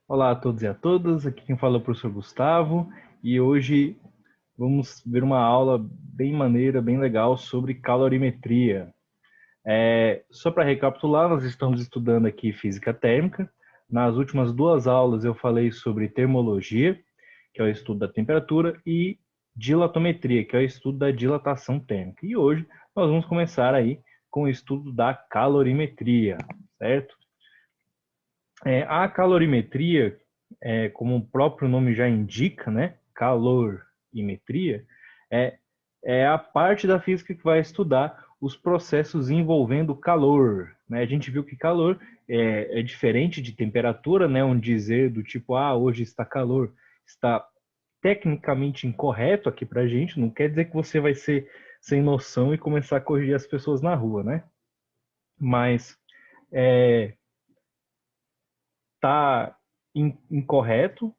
Olá a todos e a todas, aqui quem fala é o professor Gustavo e hoje vamos ver uma aula bem maneira, bem legal sobre calorimetria. Só para recapitular, nós estamos estudando aqui física térmica. Nas últimas duas aulas eu falei sobre termologia, que é o estudo da temperatura, e dilatometria, que é o estudo da dilatação térmica. E hoje nós vamos começar aí com o estudo da calorimetria, certo? A calorimetria, como o próprio nome já indica, né, calorimetria, é, é a parte da física que vai estudar os processos envolvendo calor. Né? A gente viu que calor é diferente de temperatura, né, um dizer do tipo, hoje está calor, está tecnicamente incorreto aqui para a gente, não quer dizer que você vai ser sem noção e começar a corrigir as pessoas na rua, né? Mas é, está incorreto,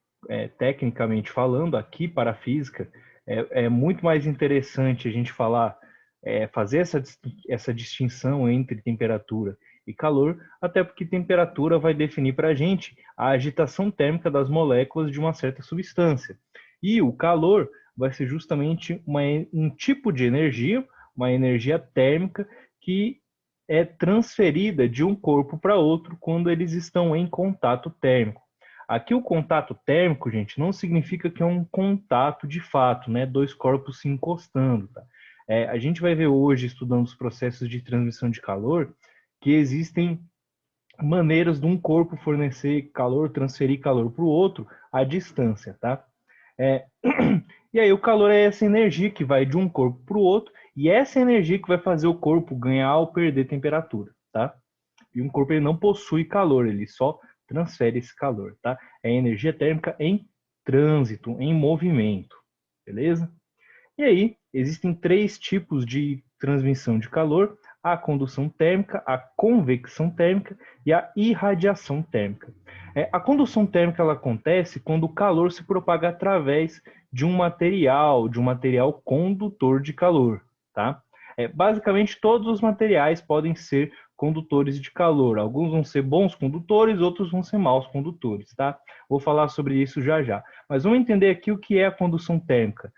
tecnicamente falando, aqui para a física, é muito mais interessante a gente falar, fazer essa distinção entre temperatura e calor, até porque temperatura vai definir para a gente a agitação térmica das moléculas de uma certa substância. E o calor vai ser justamente um tipo de energia, uma energia térmica que é transferida de um corpo para outro quando eles estão em contato térmico. Aqui o contato térmico, gente, não significa que é um contato de fato, né? Dois corpos se encostando, tá? A gente vai ver hoje, estudando os processos de transmissão de calor, que existem maneiras de um corpo fornecer calor, transferir calor para o outro à distância, tá? É, e aí o calor é essa energia que vai de um corpo para o outro, e essa energia que vai fazer o corpo ganhar ou perder temperatura, tá? E um corpo ele não possui calor, ele só transfere esse calor, tá? É energia térmica em trânsito, em movimento, beleza? E aí, existem três tipos de transmissão de calor: a condução térmica, a convecção térmica e a irradiação térmica. A condução térmica ela acontece quando o calor se propaga através de um material condutor de calor, tá? Basicamente, todos os materiais podem ser condutores de calor. Alguns vão ser bons condutores, outros vão ser maus condutores, tá? Vou falar sobre isso já já. Mas vamos entender aqui o que é a condução térmica.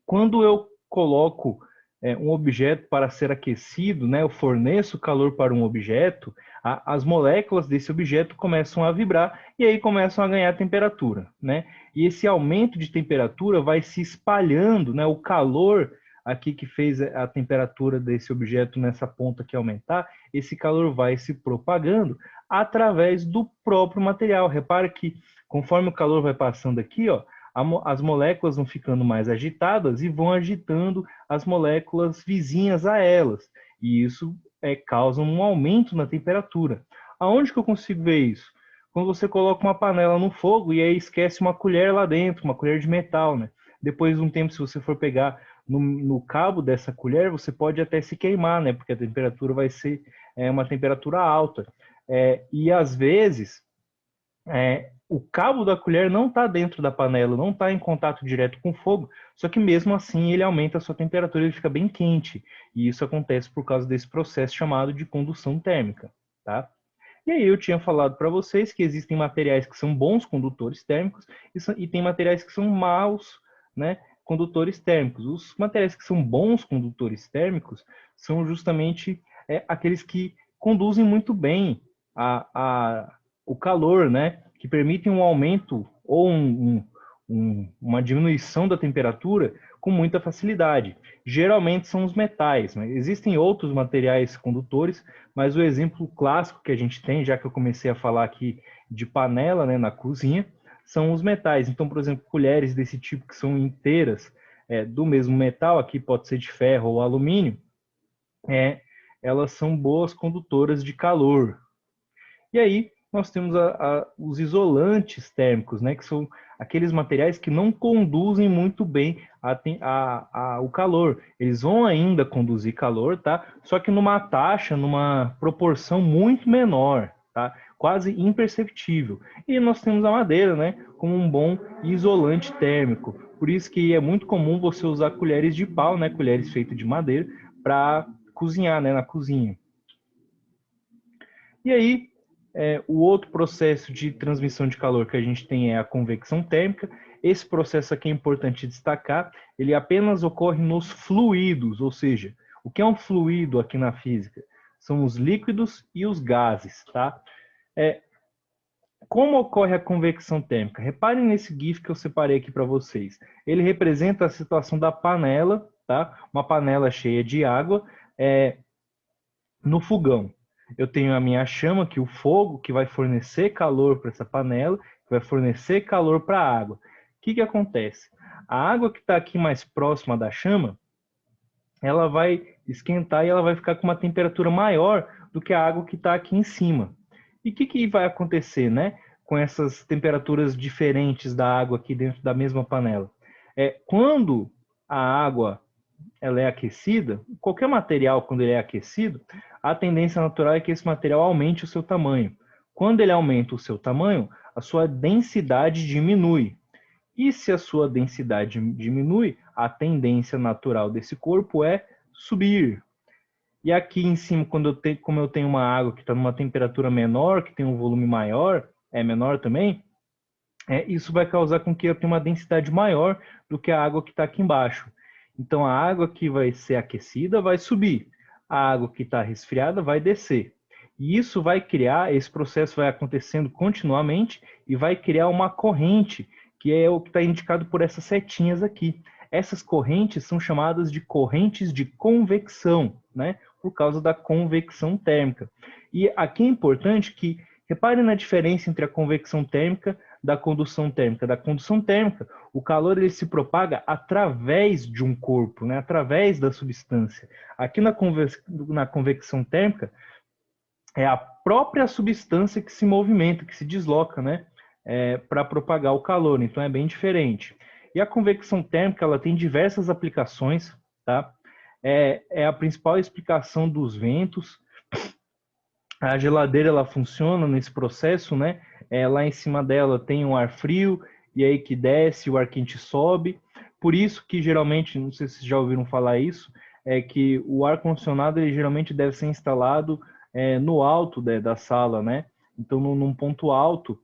Quando eu coloco um objeto para ser aquecido, né, eu forneço calor para um objeto, as moléculas desse objeto começam a vibrar e aí começam a ganhar temperatura, né? E esse aumento de temperatura vai se espalhando, né? O calor aqui que fez a temperatura desse objeto nessa ponta aqui aumentar, esse calor vai se propagando através do próprio material. Repara que conforme o calor vai passando aqui, ó, as moléculas vão ficando mais agitadas e vão agitando as moléculas vizinhas a elas. E isso causa um aumento na temperatura. Aonde que eu consigo ver isso? Quando você coloca uma panela no fogo e aí esquece uma colher lá dentro, uma colher de metal, né? Depois de um tempo, se você for pegar no cabo dessa colher, você pode até se queimar, né? Porque a temperatura vai ser uma temperatura alta. E às vezes o cabo da colher não está dentro da panela, não está em contato direto com o fogo, só que mesmo assim ele aumenta a sua temperatura, ele fica bem quente. E isso acontece por causa desse processo chamado de condução térmica, tá? E aí eu tinha falado para vocês que existem materiais que são bons condutores térmicos e tem materiais que são maus, né, condutores térmicos. Os materiais que são bons condutores térmicos são justamente aqueles que conduzem muito bem o calor, né, que permitem um aumento ou uma diminuição da temperatura com muita facilidade. Geralmente são os metais, mas existem outros materiais condutores, mas o exemplo clássico que a gente tem, já que eu comecei a falar aqui de panela, né, na cozinha, são os metais. Então, por exemplo, colheres desse tipo que são inteiras do mesmo metal, aqui pode ser de ferro ou alumínio, elas são boas condutoras de calor. E aí nós temos os isolantes térmicos, né, que são aqueles materiais que não conduzem muito bem o calor. Eles vão ainda conduzir calor, tá? Só que numa taxa, numa proporção muito menor, tá? Quase imperceptível. E nós temos a madeira, né, como um bom isolante térmico. Por isso que é muito comum você usar colheres de pau, né, colheres feitas de madeira, para cozinhar, né, na cozinha. E aí O outro processo de transmissão de calor que a gente tem é a convecção térmica. Esse processo aqui é importante destacar, ele apenas ocorre nos fluidos, ou seja, o que é um fluido aqui na física? São os líquidos e os gases, tá? Como ocorre a convecção térmica? Reparem nesse GIF que eu separei aqui para vocês. Ele representa a situação da panela, tá? Uma panela cheia de água no fogão. Eu tenho a minha chama, que o fogo, que vai fornecer calor para essa panela, que vai fornecer calor para a água. O que acontece? A água que está aqui mais próxima da chama, ela vai esquentar e ela vai ficar com uma temperatura maior do que a água que está aqui em cima. E o que vai acontecer, né, com essas temperaturas diferentes da água aqui dentro da mesma panela? Quando a água ela é aquecida, qualquer material, quando ele é aquecido, a tendência natural é que esse material aumente o seu tamanho. Quando ele aumenta o seu tamanho, a sua densidade diminui. E se a sua densidade diminui, a tendência natural desse corpo é subir. E aqui em cima, como eu tenho uma água que está numa temperatura menor, que tem um volume maior, é menor também, isso vai causar com que eu tenha uma densidade maior do que a água que está aqui embaixo. Então, a água que vai ser aquecida vai subir, a água que está resfriada vai descer. E isso vai criar, esse processo vai acontecendo continuamente e vai criar uma corrente, que é o que está indicado por essas setinhas aqui. Essas correntes são chamadas de correntes de convecção, né? Por causa da convecção térmica. E aqui é importante que reparem na diferença entre a convecção térmica da condução térmica. Da condução térmica, o calor ele se propaga através de um corpo, né? Através da substância. Aqui na convecção térmica, é a própria substância que se movimenta, que se desloca, né? Para propagar o calor. Então, é bem diferente. E a convecção térmica ela tem diversas aplicações, tá? É a principal explicação dos ventos. A geladeira ela funciona nesse processo, né? Lá em cima dela tem um ar frio e aí que desce, o ar quente sobe. Por isso que geralmente, não sei se vocês já ouviram falar isso, é que o ar condicionado ele geralmente deve ser instalado no alto da sala, né? Então, num ponto alto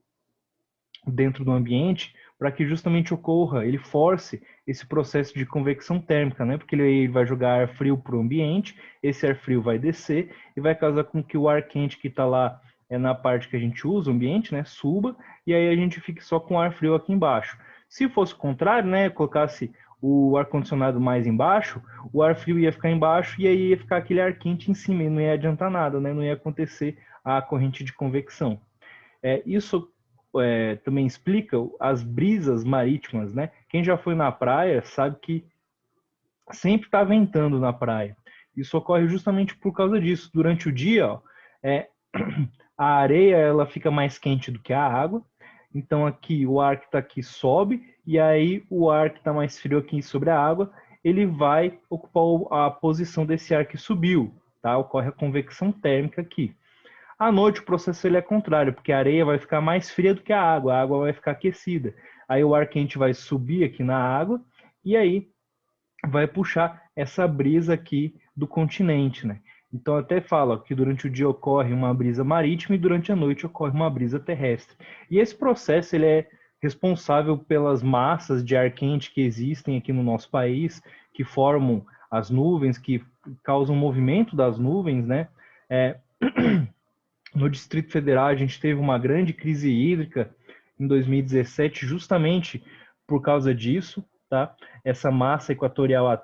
dentro do ambiente, para que justamente ocorra, ele force esse processo de convecção térmica, né? Porque ele vai jogar ar frio para o ambiente, esse ar frio vai descer e vai causar com que o ar quente que está lá na parte que a gente usa, o ambiente, né, suba, e aí a gente fique só com ar frio aqui embaixo. Se fosse o contrário, né, colocasse o ar-condicionado mais embaixo, o ar frio ia ficar embaixo e aí ia ficar aquele ar quente em cima e não ia adiantar nada, né? Não ia acontecer a corrente de convecção. Isso também explica as brisas marítimas, né? Quem já foi na praia sabe que sempre está ventando na praia. Isso ocorre justamente por causa disso. Durante o dia, ó, a areia ela fica mais quente do que a água. Então aqui o ar que está aqui sobe e aí o ar que está mais frio aqui sobre a água ele vai ocupar a posição desse ar que subiu, tá? Ocorre a convecção térmica aqui. À noite o processo ele é contrário, porque a areia vai ficar mais fria do que a água vai ficar aquecida. Aí o ar quente vai subir aqui na água e aí vai puxar essa brisa aqui do continente, né? Então até fala que durante o dia ocorre uma brisa marítima e durante a noite ocorre uma brisa terrestre. E esse processo ele é responsável pelas massas de ar quente que existem aqui no nosso país, que formam as nuvens, que causam o movimento das nuvens, né? No Distrito Federal, a gente teve uma grande crise hídrica em 2017, justamente por causa disso, tá? Essa massa equatorial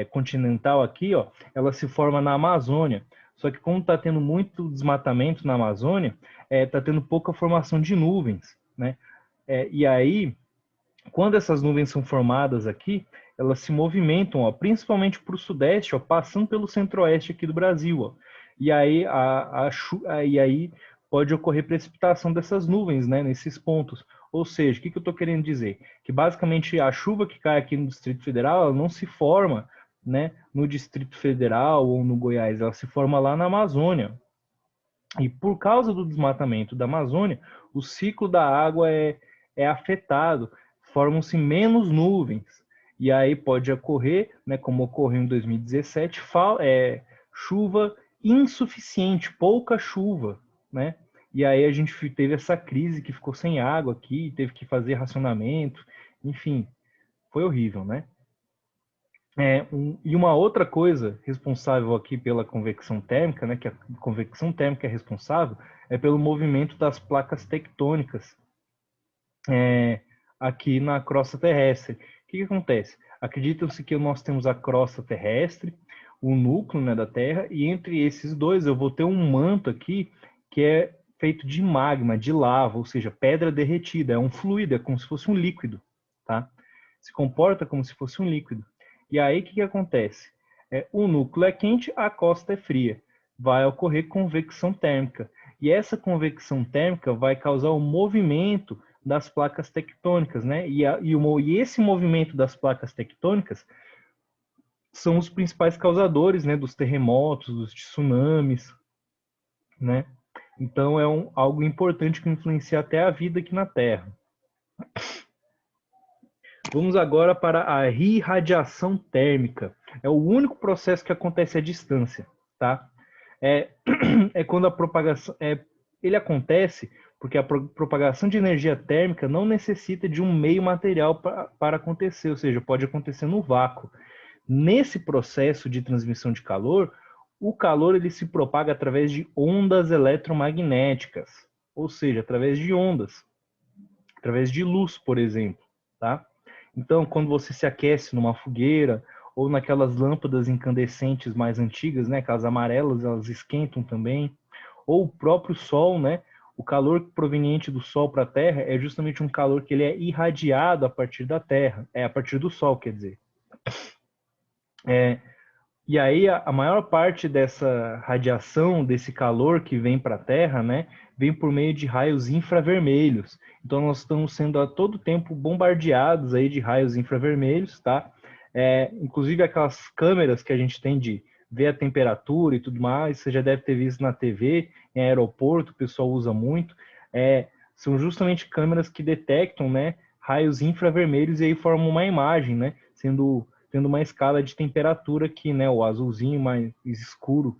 continental aqui, ó, ela se forma na Amazônia. Só que como está tendo muito desmatamento na Amazônia, está tendo pouca formação de nuvens, né? E aí, quando essas nuvens são formadas aqui, elas se movimentam, ó, principalmente para o sudeste, ó, passando pelo centro-oeste aqui do Brasil, ó. E aí, e aí pode ocorrer precipitação dessas nuvens, né, nesses pontos. Ou seja, o que eu estou querendo dizer? Que basicamente a chuva que cai aqui no Distrito Federal ela não se forma, né, no Distrito Federal ou no Goiás, ela se forma lá na Amazônia. E por causa do desmatamento da Amazônia, o ciclo da água é afetado, formam-se menos nuvens. E aí pode ocorrer, né, como ocorreu em 2017, chuva insuficiente, pouca chuva, né? E aí a gente teve essa crise que ficou sem água aqui, teve que fazer racionamento, enfim, foi horrível, né? E uma outra coisa responsável aqui pela convecção térmica, né, que a convecção térmica é responsável, é pelo movimento das placas tectônicas aqui na crosta terrestre. O que acontece? Acredita-se que nós temos a crosta terrestre, o núcleo, né, da Terra, e entre esses dois eu vou ter um manto aqui que é feito de magma, de lava, ou seja, pedra derretida. É um fluido, é como se fosse um líquido, tá? Se comporta como se fosse um líquido. E aí o que acontece? O núcleo é quente, a crosta é fria. Vai ocorrer convecção térmica. E essa convecção térmica vai causar o movimento das placas tectônicas, né? E esse movimento das placas tectônicas são os principais causadores, né, dos terremotos, dos tsunamis, né? Então é algo importante que influencia até a vida aqui na Terra. Vamos agora para a irradiação térmica. É o único processo que acontece à distância, tá? É quando a propagação ele acontece porque a propagação de energia térmica não necessita de um meio material para acontecer, ou seja, pode acontecer no vácuo. Nesse processo de transmissão de calor, o calor ele se propaga através de ondas eletromagnéticas, ou seja, através de ondas, através de luz, por exemplo, tá? Então, quando você se aquece numa fogueira ou naquelas lâmpadas incandescentes mais antigas, né, aquelas amarelas, elas esquentam também, ou o próprio sol, né? O calor proveniente do sol para a Terra é justamente um calor que ele é irradiado a partir da Terra, a partir do sol, quer dizer. E aí a maior parte dessa radiação, desse calor que vem para a Terra, né, vem por meio de raios infravermelhos. Então nós estamos sendo a todo tempo bombardeados aí de raios infravermelhos, tá? Inclusive aquelas câmeras que a gente tem de ver a temperatura e tudo mais, você já deve ter visto na TV, em aeroporto, o pessoal usa muito. São justamente câmeras que detectam, né, raios infravermelhos e aí formam uma imagem, né, tendo uma escala de temperatura aqui, né, o azulzinho mais escuro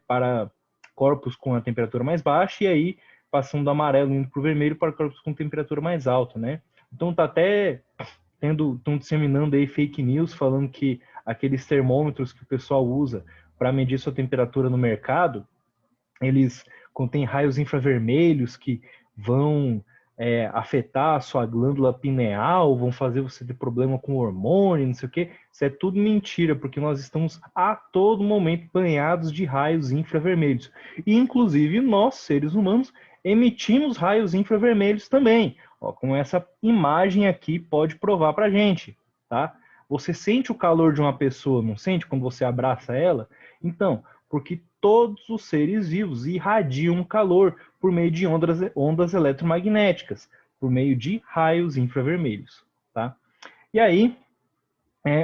para corpos com a temperatura mais baixa e aí passando do amarelo indo para o vermelho para corpos com temperatura mais alta, né? Então tá até estão disseminando aí fake news falando que aqueles termômetros que o pessoal usa para medir sua temperatura no mercado, eles contêm raios infravermelhos que vão afetar a sua glândula pineal, vão fazer você ter problema com hormônio, não sei o quê. Isso é tudo mentira, porque nós estamos a todo momento banhados de raios infravermelhos. E, inclusive, nós, seres humanos, emitimos raios infravermelhos também. Ó, com essa imagem aqui pode provar pra gente, tá? Você sente o calor de uma pessoa, não sente quando você abraça ela? Então, porque todos os seres vivos irradiam calor por meio de ondas eletromagnéticas, por meio de raios infravermelhos, tá? E aí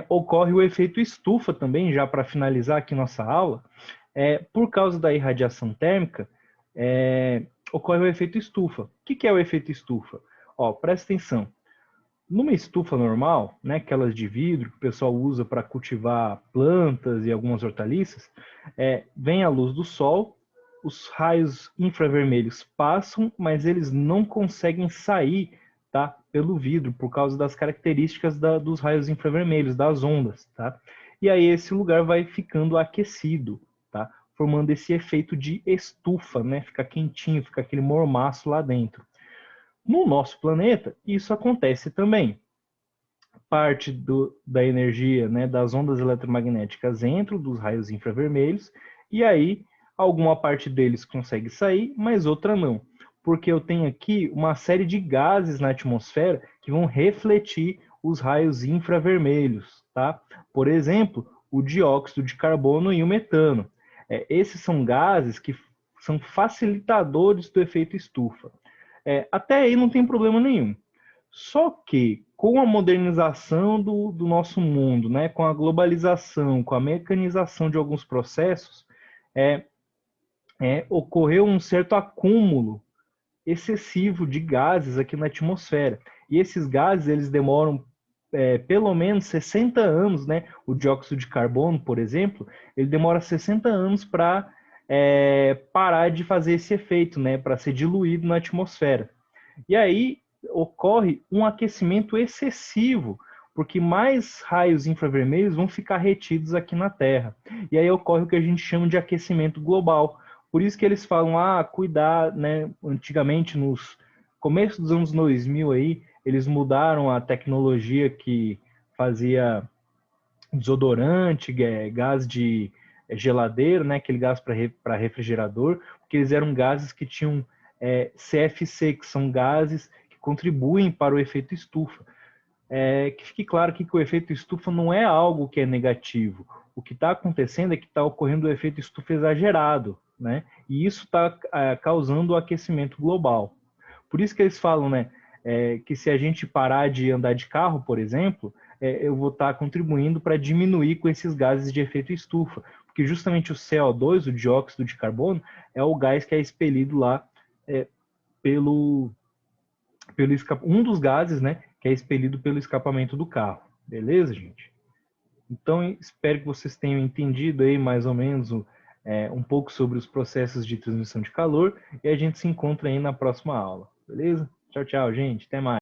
ocorre o efeito estufa também, já para finalizar aqui nossa aula, por causa da irradiação térmica, ocorre o efeito estufa. O que é o efeito estufa? Ó, presta atenção. Numa estufa normal, né, aquelas de vidro que o pessoal usa para cultivar plantas e algumas hortaliças, vem a luz do sol, os raios infravermelhos passam, mas eles não conseguem sair, tá, pelo vidro por causa das características dos raios infravermelhos, das ondas, tá? E aí esse lugar vai ficando aquecido, tá? Formando esse efeito de estufa, né? Fica quentinho, fica aquele mormaço lá dentro. No nosso planeta, isso acontece também. Parte da energia, né, das ondas eletromagnéticas entra dos raios infravermelhos, e aí alguma parte deles consegue sair, mas outra não. Porque eu tenho aqui uma série de gases na atmosfera que vão refletir os raios infravermelhos, tá? Por exemplo, o dióxido de carbono e o metano. Esses são gases que são facilitadores do efeito estufa. Até aí não tem problema nenhum. Só que com a modernização do nosso mundo, né, com a globalização, com a mecanização de alguns processos, ocorreu um certo acúmulo excessivo de gases aqui na atmosfera. E esses gases eles demoram pelo menos 60 anos, né? O dióxido de carbono, por exemplo, ele demora 60 anos para parar de fazer esse efeito, né, para ser diluído na atmosfera. E aí ocorre um aquecimento excessivo, porque mais raios infravermelhos vão ficar retidos aqui na Terra. E aí ocorre o que a gente chama de aquecimento global. Por isso que eles falam, cuidar, né? Antigamente, nos começos dos anos 2000 aí, eles mudaram a tecnologia que fazia desodorante, gás de geladeira, né? Aquele gás para refrigerador, porque eles eram gases que tinham CFC, que são gases que contribuem para o efeito estufa. Que fique claro aqui que o efeito estufa não é algo que é negativo. O que está acontecendo é que está ocorrendo o efeito estufa exagerado, né? E isso está causando o aquecimento global. Por isso que eles falam, né, que se a gente parar de andar de carro, por exemplo, eu vou estar contribuindo para diminuir com esses gases de efeito estufa, porque justamente o CO2, o dióxido de carbono, é o gás que é expelido lá pelo um dos gases, né, que é expelido pelo escapamento do carro. Beleza, gente? Então, espero que vocês tenham entendido aí mais ou menos um pouco sobre os processos de transmissão de calor e a gente se encontra aí na próxima aula. Beleza? Tchau, tchau, gente. Até mais.